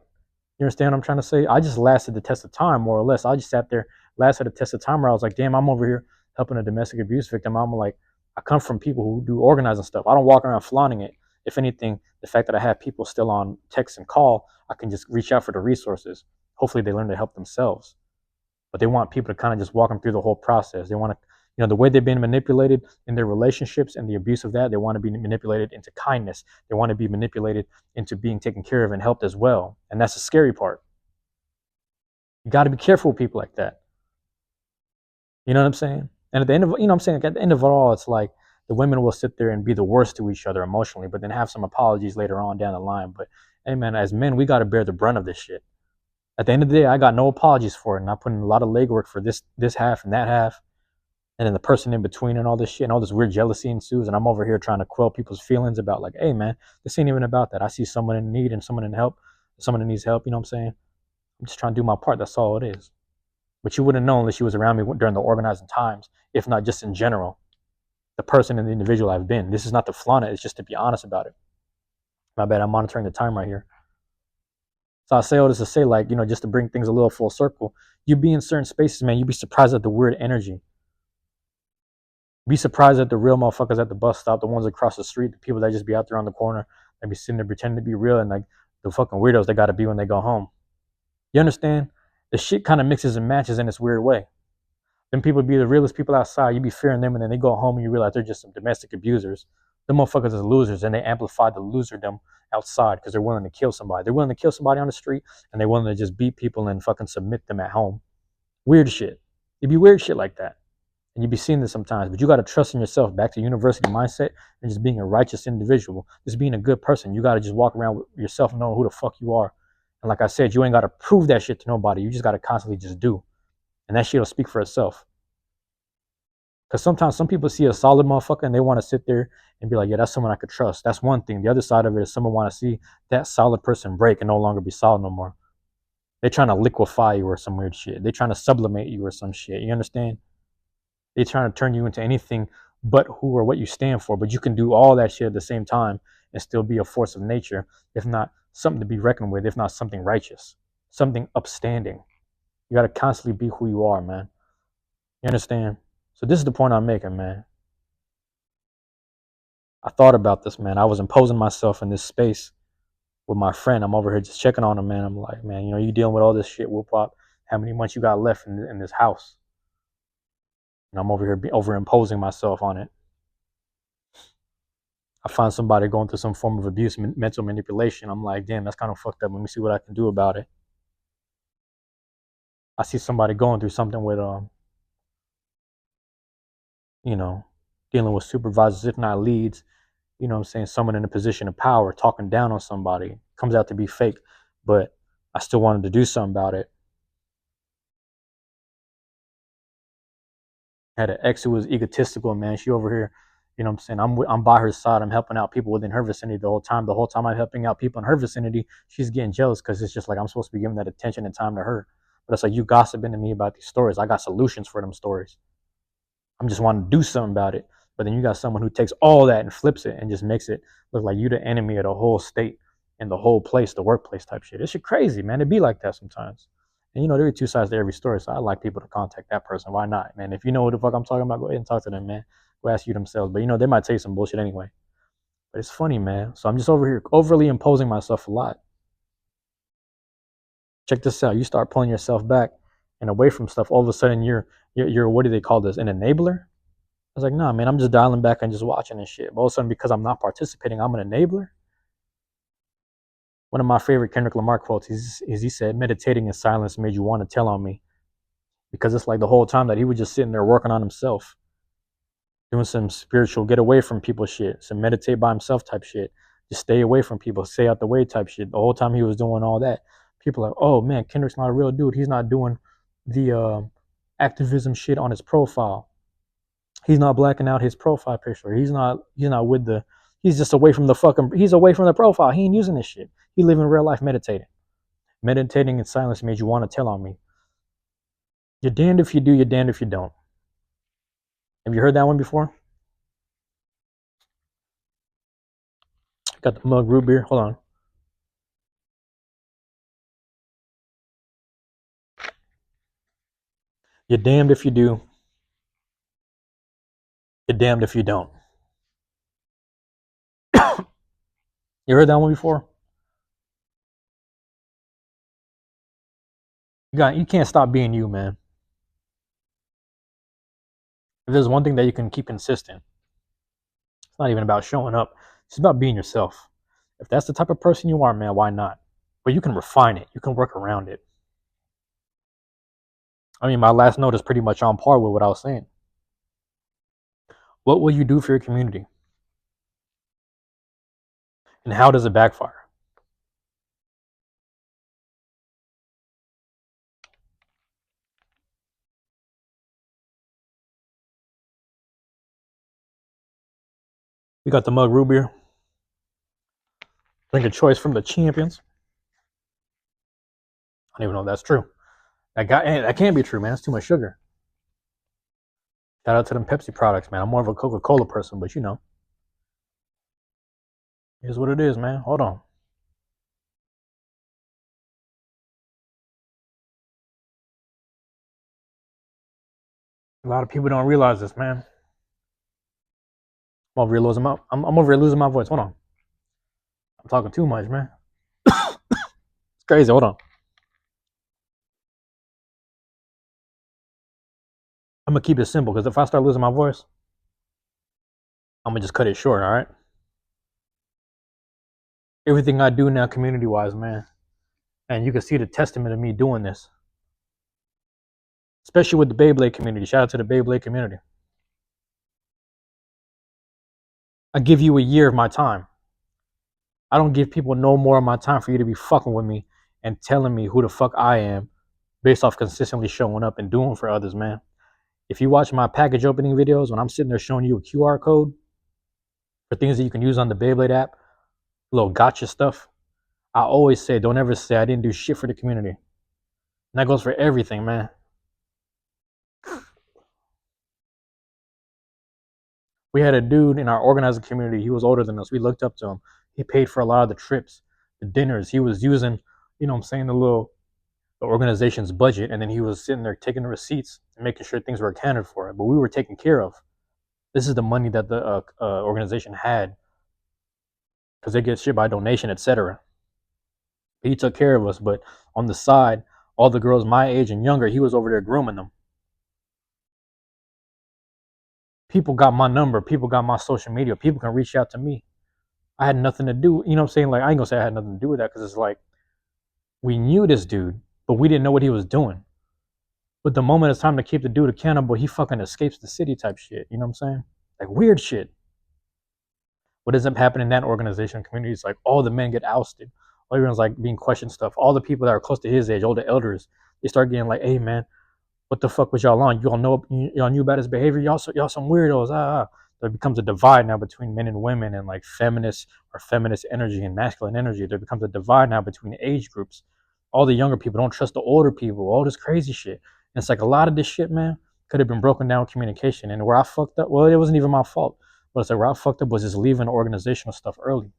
You understand what I'm trying to say? I just lasted the test of time, more or less. I just sat there, lasted the test of time where I was like, damn, I'm over here helping a domestic abuse victim. I'm like, I come from people who do organizing stuff. I don't walk around flaunting it. If anything, the fact that I have people still on text and call, I can just reach out for the resources. Hopefully they learn to help themselves. But they want people to kind of just walk them through the whole process. They want to, the way they've been manipulated in their relationships and the abuse of that, they want to be manipulated into kindness. They want to be manipulated into being taken care of and helped as well. And that's the scary part. You got to be careful with people like that. You know what I'm saying? And at the end of, I'm saying, at the end of it all, it's like the women will sit there and be the worst to each other emotionally, but then have some apologies later on down the line. But hey, man, as men, we got to bear the brunt of this shit. At the end of the day, I got no apologies for it, and I put in a lot of legwork for this half and that half, and then the person in between and all this shit and all this weird jealousy ensues, and I'm over here trying to quell people's feelings about like, hey, man, this ain't even about that. I see someone in need and someone in help, someone that needs help. You know what I'm saying? I'm just trying to do my part. That's all it is. But you wouldn't know unless you was around me during the organizing times, if not just in general, the person and the individual I've been. This is not to flaunt it. It's just to be honest about it. My bad. I'm monitoring the time right here. So I say all this to say, like, just to bring things a little full circle. You be in certain spaces, man. You be surprised at the weird energy. Be surprised at the real motherfuckers at the bus stop, the ones across the street, the people that just be out there on the corner, that be sitting there pretending to be real, and like the fucking weirdos they gotta be when they go home. You understand? The shit kind of mixes and matches in this weird way. Then people be the realest people outside. You be fearing them, and then they go home and you realize they're just some domestic abusers. The motherfuckers are losers, and they amplify the loserdom outside because they're willing to kill somebody. They're willing to kill somebody on the street, and they're willing to just beat people and fucking submit them at home. Weird shit. It'd be weird shit like that. And you be seeing this sometimes, but you got to trust in yourself, back to university mindset and just being a righteous individual, just being a good person. You got to just walk around with yourself knowing who the fuck you are. And like I said, you ain't got to prove that shit to nobody. You just got to constantly just do. And that shit will speak for itself. Because sometimes some people see a solid motherfucker and they want to sit there and be like, yeah, that's someone I could trust. That's one thing. The other side of it is someone want to see that solid person break and no longer be solid no more. They're trying to liquefy you or some weird shit. They're trying to sublimate you or some shit. You understand? They're trying to turn you into anything but who or what you stand for. But you can do all that shit at the same time and still be a force of nature, if not something to be reckoned with, if not something righteous, something upstanding. You got to constantly be who you are, man. You understand? So this is the point I'm making, man. I thought about this, man. I was imposing myself in this space with my friend. I'm over here just checking on him, man. I'm like, man, you dealing with all this shit, whoop wop. How many months you got left in this house? And I'm over here over imposing myself on it. I find somebody going through some form of abuse, mental manipulation. I'm like, damn, that's kind of fucked up. Let me see what I can do about it. I see somebody going through something with, you know, dealing with supervisors, if not leads. You know what I'm saying? Someone in a position of power talking down on somebody. Comes out to be fake, but I still wanted to do something about it. Had an ex who was egotistical, man. She over here, you know what I'm saying? I'm by her side. I'm helping out people within her vicinity the whole time. The whole time I'm helping out people in her vicinity, she's getting jealous because it's just like I'm supposed to be giving that attention and time to her. But it's like you gossiping to me about these stories. I got solutions for them stories. I'm just wanting to do something about it. But then you got someone who takes all that and flips it and just makes it look like you the enemy of the whole state and the whole place, the workplace type shit. It's shit crazy, man. It be like that sometimes. And there are two sides to every story, so I like people to contact that person. Why not, man? If you know what the fuck I'm talking about, go ahead and talk to them, man. Go ask you themselves. But they might tell you some bullshit anyway. But it's funny, man. So I'm just over here overly imposing myself a lot. Check this out. You start pulling yourself back and away from stuff. All of a sudden, you're what do they call this? An enabler? I was like, nah, man. I'm just dialing back and just watching this shit. But all of a sudden, because I'm not participating, I'm an enabler. One of my favorite Kendrick Lamar quotes is he said, "Meditating in silence made you want to tell on me." Because it's like the whole time that he was just sitting there working on himself, doing some spiritual get away from people shit, some meditate by himself type shit, just stay away from people, stay out the way type shit. The whole time he was doing all that, people are like, oh man, Kendrick's not a real dude. He's not doing the activism shit on his profile. He's not blacking out his profile picture. He's not with the. He's just away from the fucking. He's away from the profile. He ain't using this shit. He living real life meditating. Meditating in silence made you want to tell on me. You're damned if you do. You're damned if you don't. Have you heard that one before? Got the mug root beer. Hold on. You're damned if you do. You're damned if you don't. You heard that one before? You can't stop being you, man. If there's one thing that you can keep consistent, it's not even about showing up. It's about being yourself. If that's the type of person you are, man, why not? But you can refine it. You can work around it. I mean, my last note is pretty much on par with what I was saying. What will you do for your community? And how does it backfire? We got the mug root beer. Drink a choice from the champions. I don't even know if that's true. That can't be true, man. It's too much sugar. Shout out to them Pepsi products, man. I'm more of a Coca-Cola person, but here's what it is, man. Hold on. A lot of people don't realize this, man. I'm over here losing my voice. Hold on. I'm talking too much, man. It's crazy. Hold on. I'm gonna keep it simple because if I start losing my voice, I'm gonna just cut it short. All right. Everything I do now, community-wise, man, and you can see the testament of me doing this, especially with the Beyblade community. Shout out to the Beyblade community. I give you a year of my time. I don't give people no more of my time for you to be fucking with me and telling me who the fuck I am based off consistently showing up and doing for others, man. If you watch my package opening videos when I'm sitting there showing you a QR code for things that you can use on the Beyblade app, little gotcha stuff, I always say, don't ever say I didn't do shit for the community. And that goes for everything, man. We had a dude in our organizing community. He was older than us. We looked up to him. He paid for a lot of the trips, the dinners. He was using, you know what I'm saying, the organization's budget, and then he was sitting there taking the receipts and making sure things were accounted for. But we were taken care of. This is the money that the organization had because they get shit by donation, etc. He took care of us, but on the side, all the girls my age and younger, he was over there grooming them. People got my number. People got my social media. People can reach out to me. I had nothing to do. You know what I'm saying? Like, I ain't gonna say I had nothing to do with that because it's like we knew this dude, but we didn't know what he was doing. But the moment it's time to keep the dude accountable, he fucking escapes the city type shit. You know what I'm saying? Like weird shit. What ends up happening in that organization community is like all the men get ousted. Everyone's like being questioned stuff. All the people that are close to his age, all the elders, they start getting like, "Hey man, what the fuck was y'all on? Y'all knew about his behavior. Y'all some weirdos." There becomes a divide now between men and women, and like feminist energy and masculine energy. There becomes a divide now between age groups. All the younger people don't trust the older people. All this crazy shit. And it's like a lot of this shit, man, could have been broken down with communication. And where I fucked up, well, it wasn't even my fault. But it's like where I fucked up was just leaving the organizational stuff early.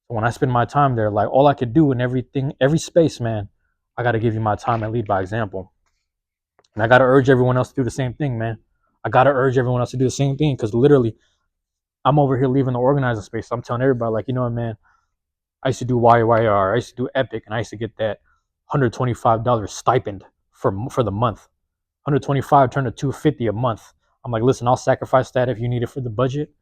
So when I spend my time there, like all I could do in everything, every space, man, I got to give you my time and lead by example. And I got to urge everyone else to do the same thing, man. I got to urge everyone else to do the same thing because literally, I'm over here leaving the organizing space. I'm telling everybody, like, you know what, man, I used to do YYR, I used to do Epic, and I used to get that $125 stipend for the month. 125 turned to 250 a month. I'm like, listen, I'll sacrifice that if you need it for the budget,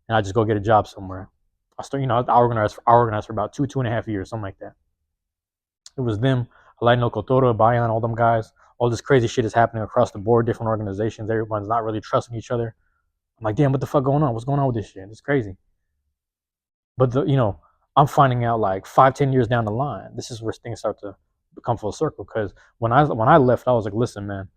and I just go get a job somewhere. I start, I organized for about 2.5 years, something like that. It was them, Alaino Kotoro, Bayan, all them guys. All this crazy shit is happening across the board, different organizations. Everyone's not really trusting each other. I'm like, damn, what the fuck going on? What's going on with this shit? It's crazy. But I'm finding out like 5, 10 years down the line, this is where things start to come full circle. Because when I left, I was like, listen, man,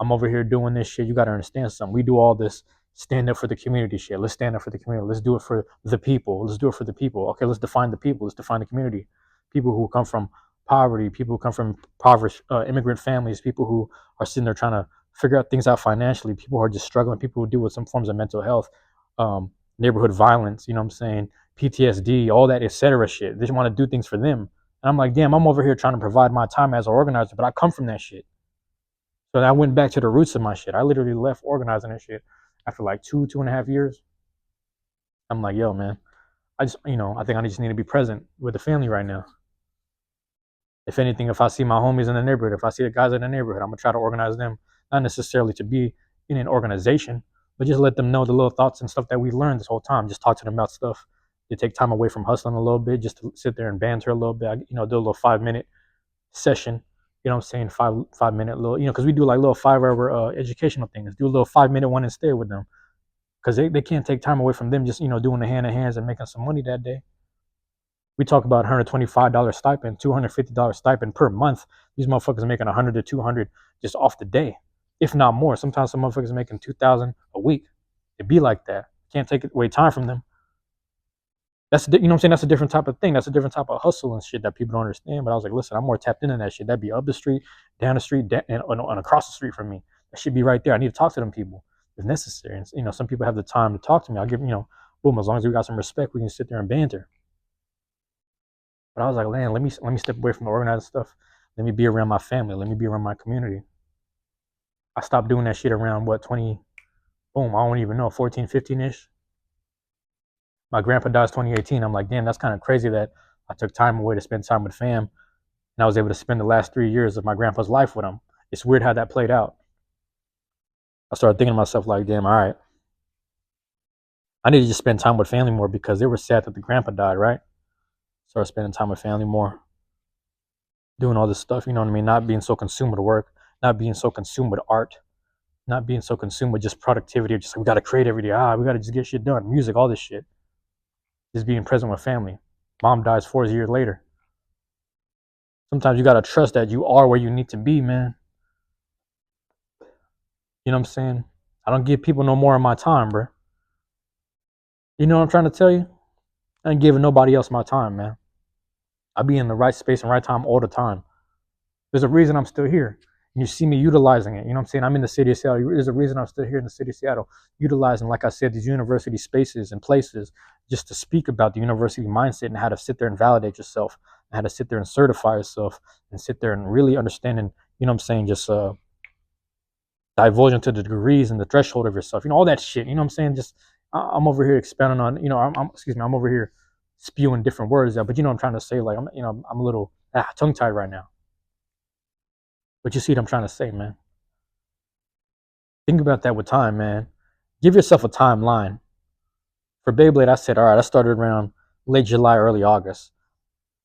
I'm over here doing this shit. You got to understand something. We do all this stand up for the community shit. Let's stand up for the community. Let's do it for the people. Let's do it for the people. Okay, let's define the people. Let's define the community. People who come from poverty, people who come from impoverished immigrant families, people who are sitting there trying to figure out things out financially, people who are just struggling, people who deal with some forms of mental health, neighborhood violence, you know what I'm saying, PTSD, all that, etc. shit. They just want to do things for them. And I'm like, damn, I'm over here trying to provide my time as an organizer, but I come from that shit. So I went back to the roots of my shit. I literally left organizing that shit after like 2.5 years. I'm like, yo, man, I think I just need to be present with the family right now. If anything, if I see my homies in the neighborhood, if I see the guys in the neighborhood, I'm gonna try to organize them, not necessarily to be in an organization, but just let them know the little thoughts and stuff that we learned this whole time. Just talk to them about stuff. You take time away from hustling a little bit, just to sit there and banter a little bit. Do a little 5 minute session. You know what I'm saying? Five minute little, because we do like little 5 hour educational things. Do a little 5 minute one instead with them, because they can't take time away from them just doing the hand in hands and making some money that day. We talk about $125 stipend, $250 stipend per month. These motherfuckers are making 100 to 200 just off the day, if not more. Sometimes some motherfuckers are making 2,000 a week. It be like that. Can't take away time from them. That's what I'm saying. That's a different type of thing. That's a different type of hustle and shit that people don't understand. But I was like, listen, I'm more tapped into that shit. That'd be up the street, down the street, and across the street from me. That should be right there. I need to talk to them people if necessary. And some people have the time to talk to me. I'll give boom. As long as we got some respect, we can sit there and banter. But I was like, man, let me step away from the organized stuff. Let me be around my family. Let me be around my community. I stopped doing that shit around what 20, boom, I don't even know, 14, 15-ish. My grandpa dies 2018. I'm like, damn, that's kind of crazy that I took time away to spend time with fam, and I was able to spend the last 3 years of my grandpa's life with him. It's weird how that played out. I started thinking to myself like, damn, all right, I need to just spend time with family more because they were sad that the grandpa died, right? Started spending time with family more, doing all this stuff, you know what I mean? Not being so consumed with work, not being so consumed with art, not being so consumed with just productivity, just like, we got to create every day. We got to just get shit done, music, all this shit. Just being present with family. Mom dies 4 years later. Sometimes you got to trust that you are where you need to be, man. You know what I'm saying? I don't give people no more of my time, bro. You know what I'm trying to tell you? I ain't giving nobody else my time, man. I be in the right space and right time all the time. There's a reason I'm still here. And you see me utilizing it. You know what I'm saying? I'm in the city of Seattle. There's a reason I'm still here in the city of Seattle, utilizing, like I said, these university spaces and places just to speak about the university mindset and how to sit there and validate yourself, and how to sit there and certify yourself, and sit there and really understand and, you know what I'm saying, just divulge into the degrees and the threshold of yourself. All that shit. You know what I'm saying? Just I'm over here expounding on, I'm over here spewing different words out, but what I'm trying to say, like, I'm a little tongue tied right now. But you see what I'm trying to say, man. Think about that with time, man. Give yourself a timeline. For Beyblade, I said, all right, I started around late July, early August.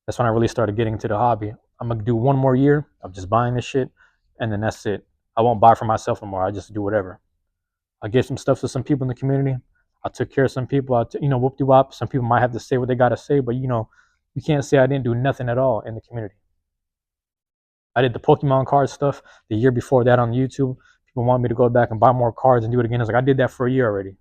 That's when I really started getting into the hobby. I'm gonna do one more year of just buying this shit, and then that's it. I won't buy for myself anymore. I just do whatever. I gave some stuff to some people in the community. I took care of some people. Whoop de wop. Some people might have to say what they gotta say, but you can't say I didn't do nothing at all in the community. I did the Pokemon card stuff the year before that on YouTube. People wanted me to go back and buy more cards and do it again. I was like, I did that for a year already.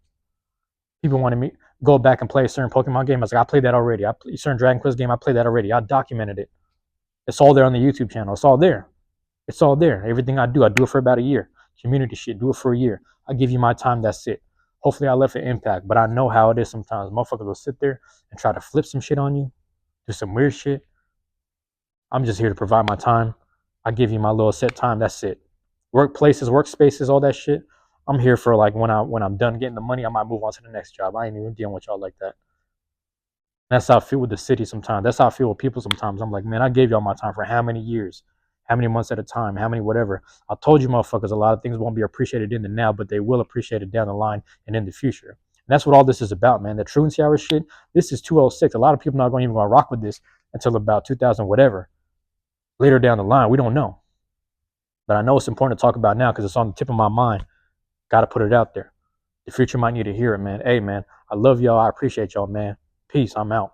People wanted me to go back and play a certain Pokemon game. I was like, I played that already. I played a certain Dragon Quest game. I played that already. I documented it. It's all there on the YouTube channel. It's all there. It's all there. Everything I do it for about a year. Community shit, do it for a year. I give you my time. That's it. Hopefully, I left an impact. But I know how it is sometimes. Motherfuckers will sit there and try to flip some shit on you, do some weird shit. I'm just here to provide my time. I give you my little set time. That's it. Workplaces, workspaces, all that shit. I'm here for like when I'm done getting the money, I might move on to the next job. I ain't even dealing with y'all like that. That's how I feel with the city sometimes. That's how I feel with people sometimes. I'm like, man, I gave y'all my time for how many years, how many months at a time, how many whatever. I told you motherfuckers a lot of things won't be appreciated in the now, but they will appreciate it down the line and in the future. And that's what all this is about, man. The Truancy hour shit, this is 206. A lot of people not going to even going to rock with this until about 2000 whatever. Later down the line, we don't know. But I know it's important to talk about now because it's on the tip of my mind. Got to put it out there. The future might need to hear it, man. Hey, man, I love y'all. I appreciate y'all, man. Peace. I'm out.